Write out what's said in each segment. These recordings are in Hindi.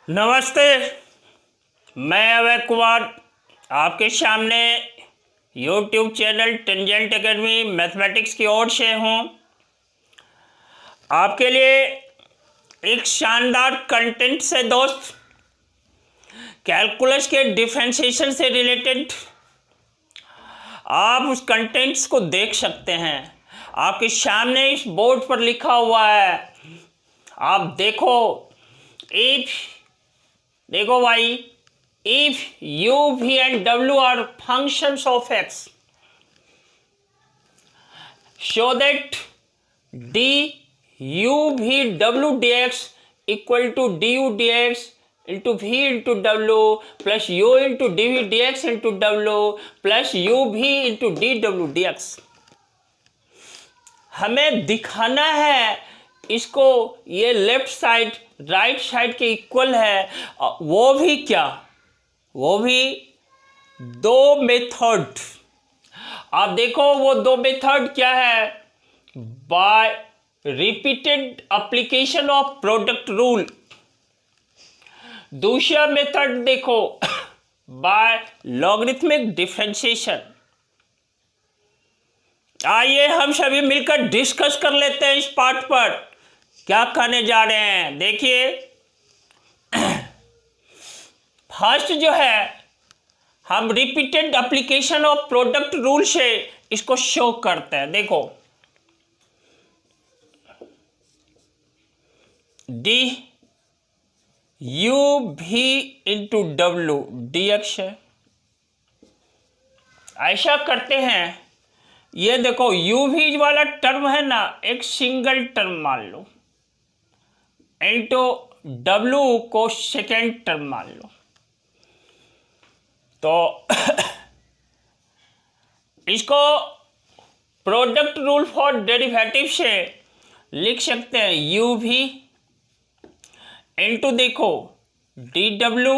नमस्ते। मैं अभय कुमार आपके सामने YouTube channel tangent academy mathematics की ओर से हूँ। आपके लिए एक शानदार कंटेंट से दोस्त, कैलकुलस के डिफरेंशिएशन से रिलेटेड आप उस कंटेंट्स को देख सकते हैं। आपके सामने इस बोर्ड पर लिखा हुआ है, आप देखो भाई, if u, v and w are functions of x, show that d u v w dx equal to du dx into v into w plus u into dv dx into w plus u v into dw dx। हमें दिखाना है इसको ये लेफ्ट साइड राइट साइड के इक्वल है, वो भी दो मेथड। आप देखो वो दो मेथड क्या है, bye repeated application of product rule. दूसरा मेथड देखो बाय लॉगरिथमिक डिफरेंशिएशन। आइए हम सभी मिलकर डिस्कस कर लेते हैं इस पार्ट पर क्या कहने जा रहे हैं। देखिए, फर्स्ट जो है, हम repeated application of product rule से इसको शो करते हैं। देखो, d u v into W D x है। ऐसा करते हैं, ये देखो यू भी वाला टर्म है ना, एक सिंगल टर्म मान लो, इंटू डब्ल्यू को सेकेंड टर्म मान लो। तो इसको प्रोडक्ट रूल फॉर डेरिवेटिव से लिख सकते हैं यू भी इंटू देखो D W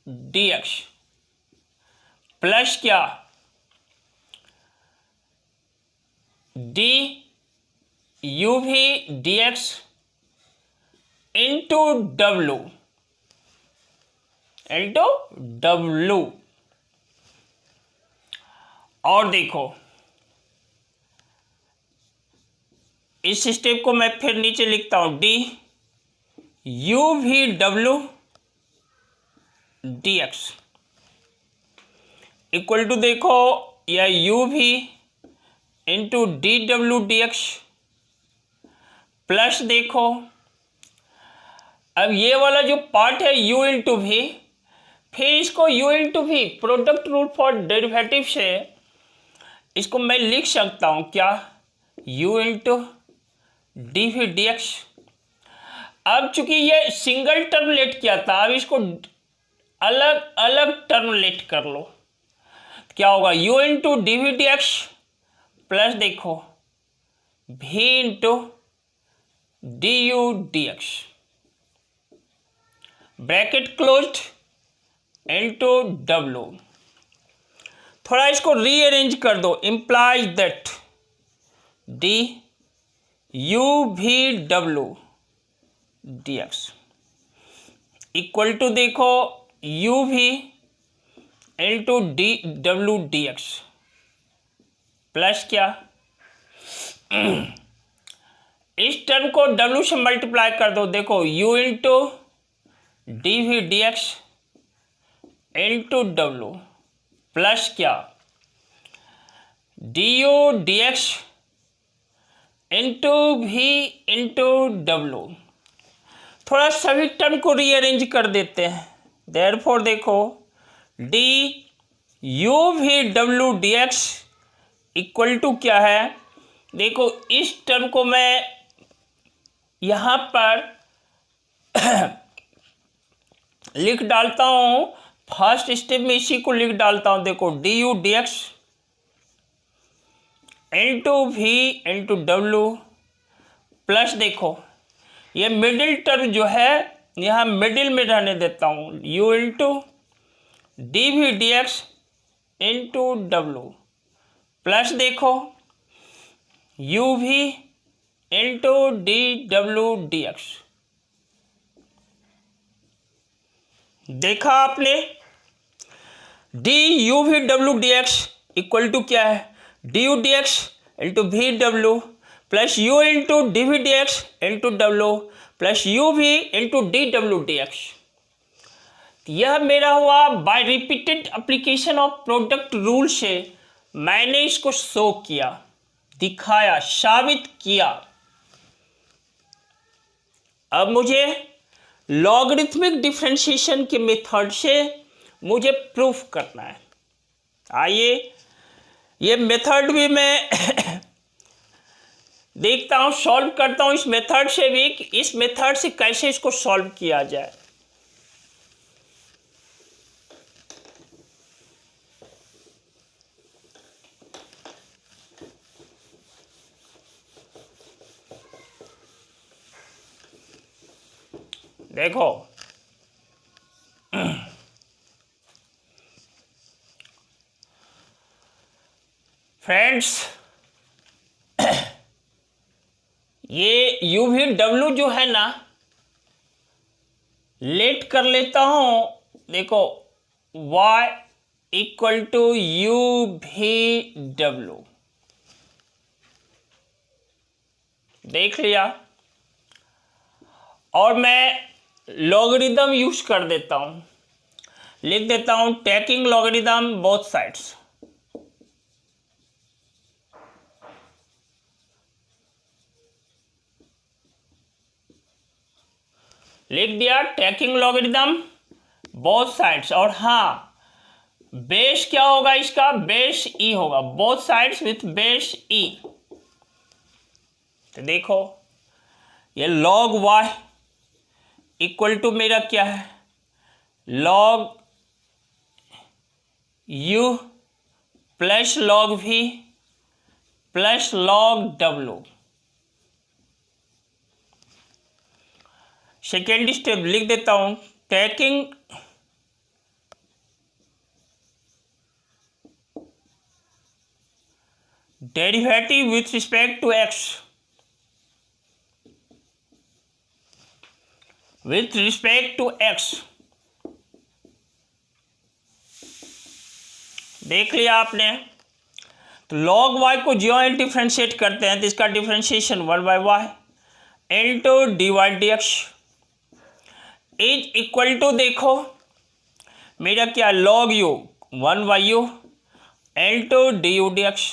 D x plus क्या डी यू भी डी एक्स इंटू डब्ल्यू और देखो, इस स्टेप को मैं फिर नीचे लिखता हूं, डी यू भी डब्ल्यू डी एक्स इक्वल टू देखो या u v into D W D x plus देखो, अब ये वाला जो पार्ट है u इंटू भी, फिर इसको u इंटू भी प्रोडक्ट रूल फॉर डेरिवेटिव से इसको मैं लिख सकता हूं क्या, u इंटू डी भी डी एक्स। अब चूंकि ये सिंगल टर्म लेट किया था, अब इसको अलग अलग टर्म लेट कर लो, क्या होगा u इंटू डी भी डी एक्स प्लस देखो v into d U D x bracket closed into डब्ल्यू। थोड़ा इसको रीअरेंज कर दो, implies that d u v डब्ल्यू डी एक्स इक्वल टू देखो u v into D W D x plus क्या, इस टर्म को w से मल्टीप्लाई कर दो, देखो u इंटू डी भी D x into W plus क्या d U D x into v into डब्ल्यू। थोड़ा सभी टर्म को रीअरेंज कर देते हैं, देयरफॉर देखो डी यू भी डब्ल्यू डी एक्स इक्वल टू क्या है, देखो इस टर्म को मैं यहाँ पर लिख डालता हूँ, फर्स्ट स्टेप में इसी को लिख डालता हूँ, देखो d U D x into v into W plus देखो ये मिडिल टर्म जो है यहाँ मिडिल में रहने देता हूँ, u इंटू डी भी D x into W plus देखो u भी into D W D X. देखा आपने, D U we W D x equal to क्या है, D U D x into V W plus U into D we D x into W plus U V into D W D X. यह मेरा हुआ by repeated application of product rule से मैंने इसको शो किया, दिखाया, साबित किया। अब मुझे लॉगरिथमिक डिफरेंशिएशन के मेथड से मुझे प्रूफ करना है। आइए ये मेथड भी मैं देखता हूँ, सॉल्व करता हूँ इस मेथड से भी, इस मेथड से कैसे इसको सॉल्व किया जाए। देखो फ्रेंड्स, ये यू वी डब्ल्यू जो है ना, लेट कर लेता हूं। देखो y equal to u we डब्ल्यू, देख लिया, और मैं लॉगरिदम यूज कर देता हूं, लिख देता हूं टेकिंग लॉगरिदम बोथ साइड्स। लिख दिया टेकिंग लॉगरिदम बोथ साइड्स, और हाँ बेस क्या होगा इसका, बेस ई होगा, बोथ साइड्स विथ बेस ई। तो देखो ये लॉग वाई इक्वल टू मेरा क्या है, log u plus log v plus log डब्ल्यू। सेकेंड स्टेप लिख देता हूं taking derivative with respect to x, with respect to x. देख लिया आपने। तो लॉग वाई को जो डिफ्रेंशिएट करते हैं तो इसका differentiation 1/y into d y d x is equal to, देखो मेरा क्या, log u 1/u into d U D x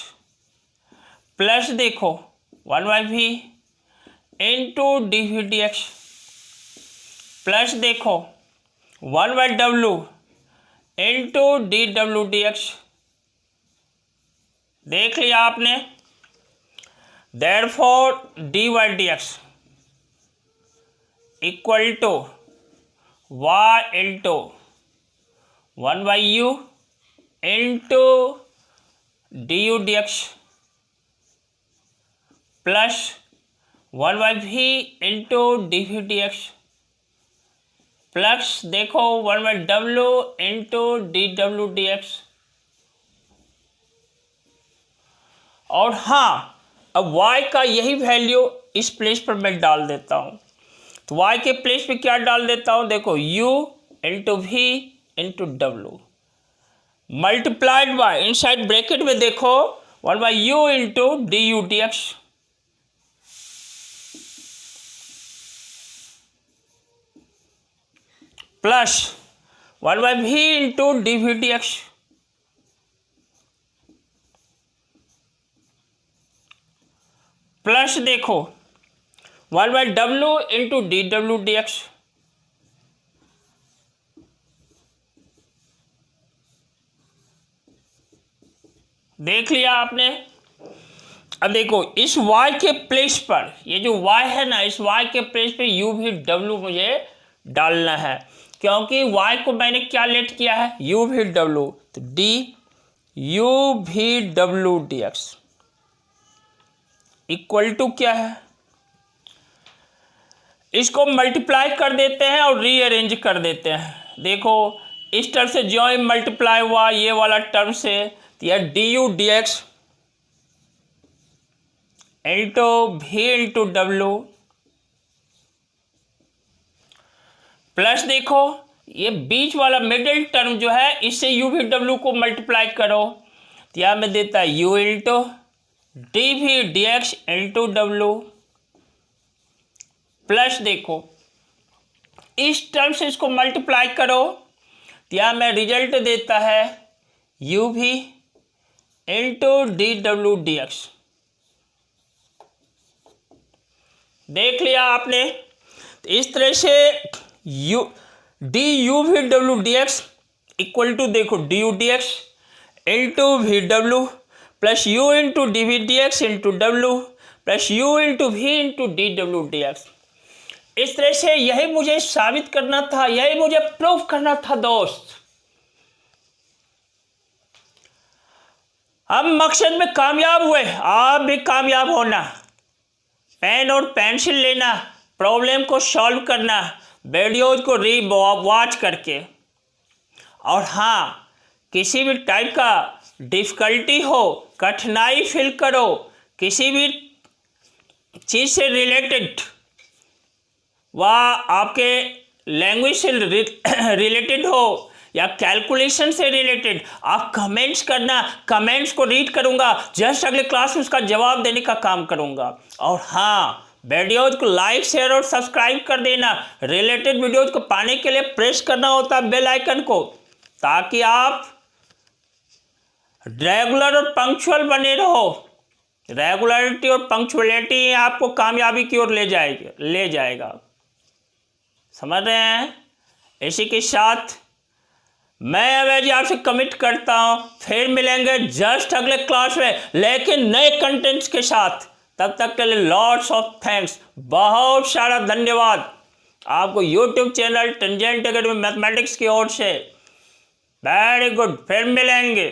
plus देखो 1/v into D we D x plus देखो 1/w into D W D x. देख लिया आपने। Therefore d y d x equal to y into 1/u into d U D x plus 1/v into D we D x plus देखो 1/w into D W D x. और हाँ, अब y का यही वैल्यू इस प्लेस पर मैं डाल देता हूँ। तो y के प्लेस पे क्या डाल देता हूँ, देखो u इंटू वी इंटू डब्ल्यू मल्टीप्लाइड बाय, इनसाइड ब्रैकेट में देखो 1/u into d U D x plus 1/v into D we D x plus देखो 1/w into D W D x. देख लिया आपने। अब देखो इस y के प्लेस पर, ये जो y है ना, इस y के प्लेस पे u भी w मुझे डालना है, क्योंकि y को मैंने क्या लेट किया है, u भी w। तो d u भी w dx इक्वल टू क्या है, इसको मल्टीप्लाई कर देते हैं और रीअरेंज कर देते हैं। देखो इस टर्म से जो ही मल्टीप्लाई हुआ ये वाला टर्म से, तो यह D U D x into v into W plus देखो ये बीच वाला मिडिल टर्म जो है इससे यू भी डब्ल्यू को मल्टीप्लाई करो तो यहाँ में देता है यू इंटू डी भी D x into W plus देखो इस टर्म से इसको मल्टीप्लाई करो तो यहाँ में रिजल्ट देता है you v into D W D x. देख लिया आपने। तो इस तरह से U D U we W D x equal to देखो d U D x into V W plus U into D we D x into W plus U into v into D W D x. इस तरह से यही मुझे साबित करना था, यही मुझे प्रूव करना था दोस्त। हम मकसद में कामयाब हुए, आप भी कामयाब होना। पेन और पेंसिल लेना, प्रॉब्लम को सॉल्व करना, वीडियोज को वॉच करके। और हाँ, किसी भी टाइप का डिफ़िकल्टी हो, कठिनाई फील करो, किसी भी चीज़ से रिलेटेड वह आपके लैंग्वेज से रिलेटेड हो या कैलकुलेशन से रिलेटेड, आप कमेंट्स करना। कमेंट्स को रीड करूंगा, जस्ट अगले क्लास में उसका जवाब देने का काम करूंगा। और हाँ, वीडियोज को लाइक शेयर और सब्सक्राइब कर देना। रिलेटेड वीडियोज को पाने के लिए प्रेस करना होता है बेल आइकन को, ताकि आप रेगुलर और पंक्चुअल बने रहो। रेगुलरिटी और पंक्चुअलिटी आपको कामयाबी की ओर ले जाएगा। समझ रहे हैं? इसी के साथ मैं अवैध जी आपसे कमिट करता हूँ, फिर मिलेंगे जस्ट अगले क्लास में, लेकिन नए कंटेंट्स के साथ। तब तक के लिए लॉट्स ऑफ थैंक्स, बहुत सारा धन्यवाद आपको YouTube channel tangent academy mathematics की ओर से। वेरी गुड, फिर मिलेंगे।